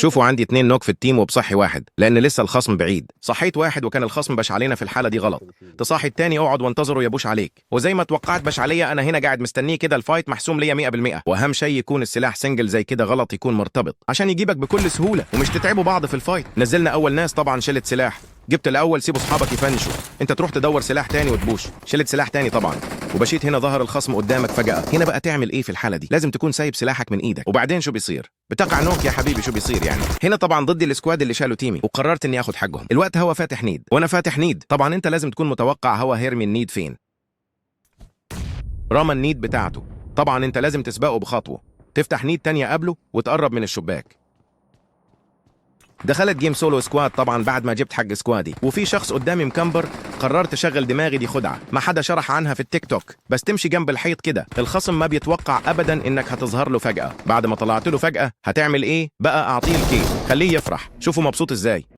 شوفوا عندي 2 نوك في التيم وبصحي واحد لان لسه الخصم بعيد. صحيت واحد وكان الخصم بش علينا، في الحاله دي غلط. تصاحي التاني اقعد وانتظره يبوش عليك، وزي ما توقعت بش عليا. انا هنا قاعد مستنيه كده، الفايت محسوم ليا 100%. واهم شيء يكون السلاح سنجل زي كده، غلط يكون مرتبط عشان يجيبك بكل سهوله ومش تتعبوا بعض في الفايت. نزلنا اول ناس طبعا، شلت سلاح. جبت الاول، سيبوا اصحابك يفنشوا، انت تروح تدور سلاح تاني وتبوش. شلت سلاح تاني طبعا وبشيت. هنا ظهر الخصم قدامك فجأة. هنا بقى تعمل ايه في الحالة دي؟ لازم تكون سايب سلاحك من ايدك. وبعدين شو بيصير؟ بتقع نوك يا حبيبي. شو بيصير يعني؟ هنا طبعا ضدي السكواد اللي شالوا تيمي، وقررت اني اخد حقهم. الوقت هو فاتح نيد وانا فاتح نيد. طبعا انت لازم تكون متوقع هو هيرمي النيد فين. رمى النيد بتاعته. طبعا انت لازم تسبقه بخطوة، تفتح نيد تانية قبله وتقرب من الشباك. دخلت جيم سولو سكواد طبعا بعد ما جبت حق سكوادي، وفي شخص قدامي مكمبر. قررت اشغل دماغي، دي خدعه ما حدا شرح عنها في التيك توك. بس تمشي جنب الحيط كده، الخصم ما بيتوقع ابدا انك هتظهر له فجاه. بعد ما طلعت له فجاه هتعمل ايه بقى؟ اعطيه الكي، خليه يفرح. شوفوا مبسوط ازاي.